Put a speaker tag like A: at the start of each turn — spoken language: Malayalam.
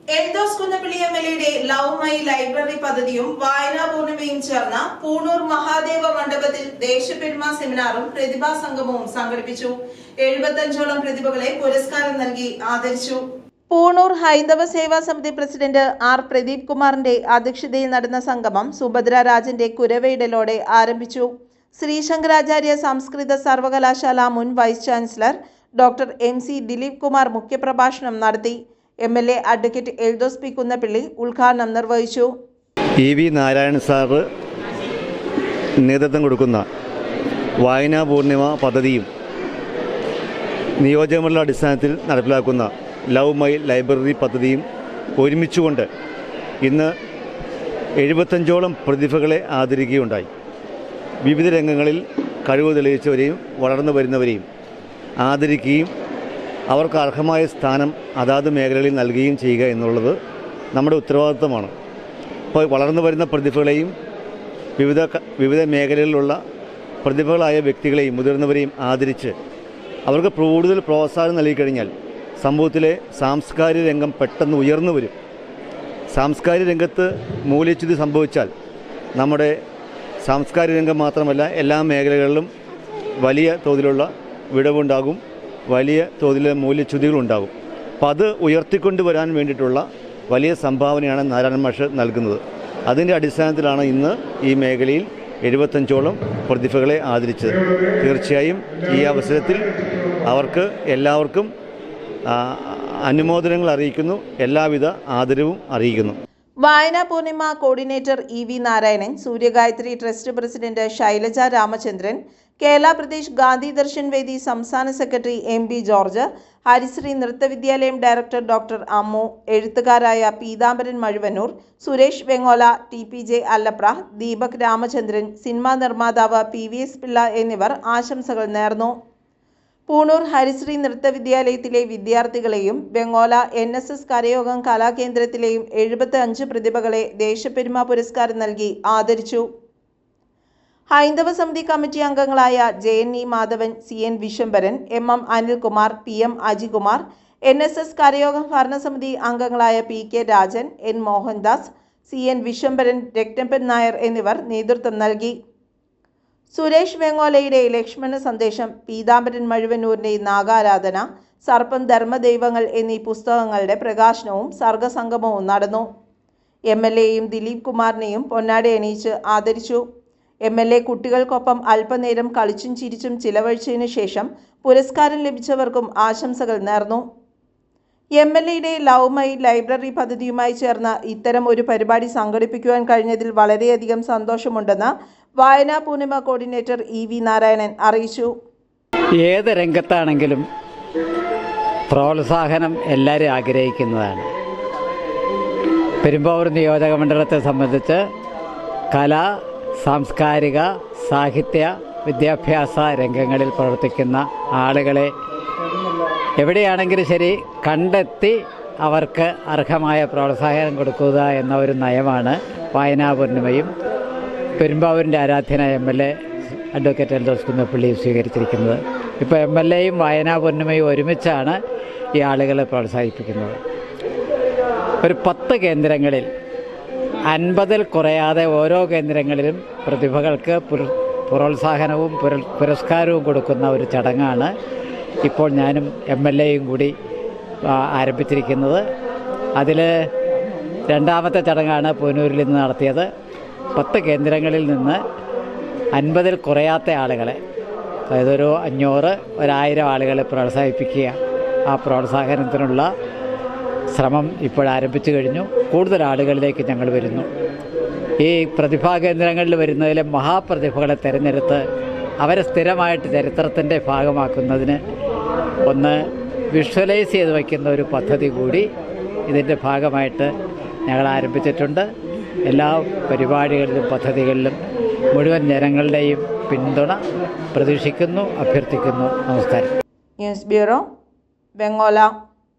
A: എൽദോസ് കുന്നപ്പള്ളി എംഎൽഎയുടെ ലവ് മൈ ലൈബ്രറി പദ്ധതിയും വായനാ പൂർണിമയും ചേർന്ന പൂണൂർ മഹാദേവ മണ്ഡപത്തിൽ ദേശപ്പെരുമ സെമിനാറും പ്രതിഭാ സംഗമവും സംഘടിപ്പിച്ചു. 75ഓളം പ്രതിഭകളെ പുരസ്കാരം നൽകി ആദരിച്ചു. പൂണൂർ ഹൈന്ദവ സേവാ സമിതി പ്രസിഡന്റ് ആർ പ്രദീപ് കുമാറിന്റെ അധ്യക്ഷതയിൽ നടന്ന സംഗമം സുഭദ്ര രാജന്റെ കുരവയിടലോടെ ആരംഭിച്ചു. ശ്രീശങ്കരാചാര്യ സംസ്കൃത സർവകലാശാല മുൻ vice chancellor doctor MC Dileep Kumar മുഖ്യപ്രഭാഷണം നടത്തി. MLA advocate Eldhose P Kunnappilly ഉദ്ഘാടനം നിർവഹിച്ചു.
B: EV നാരായണൻ സാറ് നേതൃത്വം കൊടുക്കുന്ന വായനാ പൂർണിമ പദ്ധതിയും നിയോജകമണ്ഡല അടിസ്ഥാനത്തിൽ നടപ്പിലാക്കുന്ന ലവ് മൈ ലൈബ്രറി പദ്ധതിയും ഒരുമിച്ചുകൊണ്ട് ഇന്ന് 75ഓളം പ്രതിഭകളെ ആദരിക്കുകയുണ്ടായി. വിവിധ രംഗങ്ങളിൽ കഴിവ് തെളിയിച്ചവരെയും വളർന്നു വരുന്നവരെയും ആദരിക്കുകയും അവർക്ക് അർഹമായ സ്ഥാനം അതാത് മേഖലകളിൽ നൽകുകയും ചെയ്യുക എന്നുള്ളത് നമ്മുടെ ഉത്തരവാദിത്വമാണ്. അപ്പോൾ വളർന്നു വരുന്ന പ്രതിഭകളെയും വിവിധ മേഖലകളിലുള്ള പ്രതിഭകളായ വ്യക്തികളെയും മുതിർന്നവരെയും ആദരിച്ച് അവർക്ക് കൂടുതൽ പ്രോത്സാഹനം നൽകിക്കഴിഞ്ഞാൽ സമൂഹത്തിലെ സാംസ്കാരിക രംഗം പെട്ടെന്ന് ഉയർന്നു വരും. സാംസ്കാരിക രംഗത്ത് മൂല്യച്യുതി സംഭവിച്ചാൽ നമ്മുടെ സാംസ്കാരിക രംഗം മാത്രമല്ല എല്ലാ മേഖലകളിലും വലിയ തോതിലുള്ള വിടവുണ്ടാകും, വലിയ തോതിലെ മൂല്യച്യുതികളുണ്ടാകും. അപ്പോൾ അത് ഉയർത്തിക്കൊണ്ടുവരാൻ വേണ്ടിയിട്ടുള്ള വലിയ സംഭാവനയാണ് നാരായണൻ മാഷ് നൽകുന്നത്. അതിൻ്റെ അടിസ്ഥാനത്തിലാണ് ഇന്ന് ഈ മേഖലയിൽ 75ഓളം പ്രതിഭകളെ ആദരിച്ചത്. തീർച്ചയായും ഈ അവസരത്തിൽ അവർക്ക് എല്ലാവർക്കും അനുമോദനങ്ങൾ അറിയിക്കുന്നു, എല്ലാവിധ ആദരവും അറിയിക്കുന്നു.
A: വായനാ പൂർണിമ coordinator EV Narayanan, Suryagayathri trust president Shailaja Ramachandran, Kerala Pradesh Gandhi Darshan Vedi സംസ്ഥാന സെക്രട്ടറി MB ജോർജ്, ഹരിശ്രീ നൃത്തവിദ്യാലയം ഡയറക്ടർ ഡോക്ടർ അമ്മു, എഴുത്തുകാരായ പീതാംബരൻ മഴുവന്നൂർ, സുരേഷ് വെങ്ങോല, TPJ അല്ലപ്ര, ദീപക് രാമചന്ദ്രൻ, സിനിമാ നിർമ്മാതാവ് PVS പിള്ള എന്നിവർ ആശംസകൾ നേർന്നു. പൂണൂർ ഹരിശ്രീ നൃത്തവിദ്യാലയത്തിലെ വിദ്യാർത്ഥികളെയും വെങ്ങോല NSS കരയോഗം കലാകേന്ദ്രത്തിലെയും 75 പ്രതിഭകളെ ദേശപ്പെരുമ പുരസ്കാരം നൽകി ആദരിച്ചു. ഹൈന്ദവ സമിതി കമ്മിറ്റി അംഗങ്ങളായ JNE Madhavan, CN Vishwambharan, MM Anilkumar, PM Ajikumar, NSS കരയോഗം ഭരണസമിതി അംഗങ്ങളായ PK Rajan, N Mohandas, CN Vishwambharan, രക്തപ്പൻ Nair എന്നിവർ നേതൃത്വം നൽകി. സുരേഷ് വെങ്ങോലയുടെ ലക്ഷ്മണ സന്ദേശം, പീതാംബരൻ മഴുവന്നൂരിൻ്റെ നാഗാരാധന, സർപ്പം ധർമ്മദൈവങ്ങൾ എന്നീ പുസ്തകങ്ങളുടെ പ്രകാശനവും സർഗസംഗമവും നടന്നു. MLAയും ദിലീപ് കുമാറിനെയും പൊന്നാട അണിയിച്ച് ആദരിച്ചു. MLA കുട്ടികൾക്കൊപ്പം അല്പനേരം കളിച്ചും ചിരിച്ചും ചിലവഴിച്ചതിനു ശേഷം പുരസ്കാരം ലഭിച്ചവർക്കും ആശംസകൾ നേർന്നു. MLAയുടെ ലവ് മൈ ലൈബ്രറി പദ്ധതിയുമായി ചേർന്ന് ഇത്തരം ഒരു പരിപാടി സംഘടിപ്പിക്കുവാൻ കഴിഞ്ഞതിൽ വളരെയധികം സന്തോഷമുണ്ടെന്ന് വായനാ പൂർണിമ കോർഡിനേറ്റർ EV നാരായണൻ അറിയിച്ചു.
C: ഏത് രംഗത്താണെങ്കിലും പ്രോത്സാഹനം എല്ലാവരും ആഗ്രഹിക്കുന്നതാണ്. പെരുമ്പാവൂർ നിയോജകമണ്ഡലത്തെ സംബന്ധിച്ച് കല, സാംസ്കാരിക, സാഹിത്യ, വിദ്യാഭ്യാസ രംഗങ്ങളിൽ പ്രവർത്തിക്കുന്ന ആളുകളെ എവിടെയാണെങ്കിലും ശരി കണ്ടെത്തി അവർക്ക് അർഹമായ പ്രോത്സാഹനം കൊടുക്കുക എന്ന ഒരു നയമാണ് വായനാ പൂർണിമയും പെരുമ്പാവൂരിൻ്റെ ആരാധ്യനായ MLA അഡ്വക്കേറ്റ് എൽദോസ് കുന്നപ്പള്ളിയും സ്വീകരിച്ചിരിക്കുന്നത്. ഇപ്പോൾ MLAയും വായനാ പൂർണിമയും ഒരുമിച്ചാണ് ഈ ആളുകളെ പ്രോത്സാഹിപ്പിക്കുന്നത്. ഒരു 10 കേന്ദ്രങ്ങളിൽ 50-ൽ കുറയാതെ ഓരോ കേന്ദ്രങ്ങളിലും പ്രതിഭകൾക്ക് പ്രോത്സാഹനവും പുരസ്കാരവും കൊടുക്കുന്ന ഒരു ചടങ്ങാണ് ഇപ്പോൾ ഞാനും MLAയും കൂടി ആരംഭിച്ചിരിക്കുന്നത്. അതിൽ രണ്ടാമത്തെ ചടങ്ങാണ് പൂനൂരിൽ നിന്ന് നടത്തിയത്. 10 കേന്ദ്രങ്ങളിൽ നിന്ന് 50-ൽ കുറയാത്ത ആളുകളെ, അതായത് ഒരു 500, 1000 ആളുകളെ പ്രോത്സാഹിപ്പിക്കുക. ആ പ്രോത്സാഹനത്തിനുള്ള ശ്രമം ഇപ്പോൾ ആരംഭിച്ചു കഴിഞ്ഞു. കൂടുതൽ ആളുകളിലേക്ക് ഞങ്ങൾ വരുന്നു. ഈ പ്രതിഭാ കേന്ദ്രങ്ങളിൽ വരുന്നതിലെ മഹാപ്രതിഭകളെ തിരഞ്ഞെടുത്ത് അവരെ സ്ഥിരമായിട്ട് ചരിത്രത്തിൻ്റെ ഭാഗമാക്കുന്നതിന് ഒന്ന് വിഷ്വലൈസ് ചെയ്ത് വയ്ക്കുന്ന ഒരു പദ്ധതി കൂടി ഇതിൻ്റെ ഭാഗമായിട്ട് ഞങ്ങൾ ആരംഭിച്ചിട്ടുണ്ട്. എല്ലാ പരിപാടികളിലും പദ്ധതികളിലും മുഴുവൻ ജനങ്ങളുടെയും പിന്തുണ പ്രതീക്ഷിക്കുന്നു, അഭ്യർത്ഥിക്കുന്നു. നമസ്കാരം.
A: News bureau, Vengola.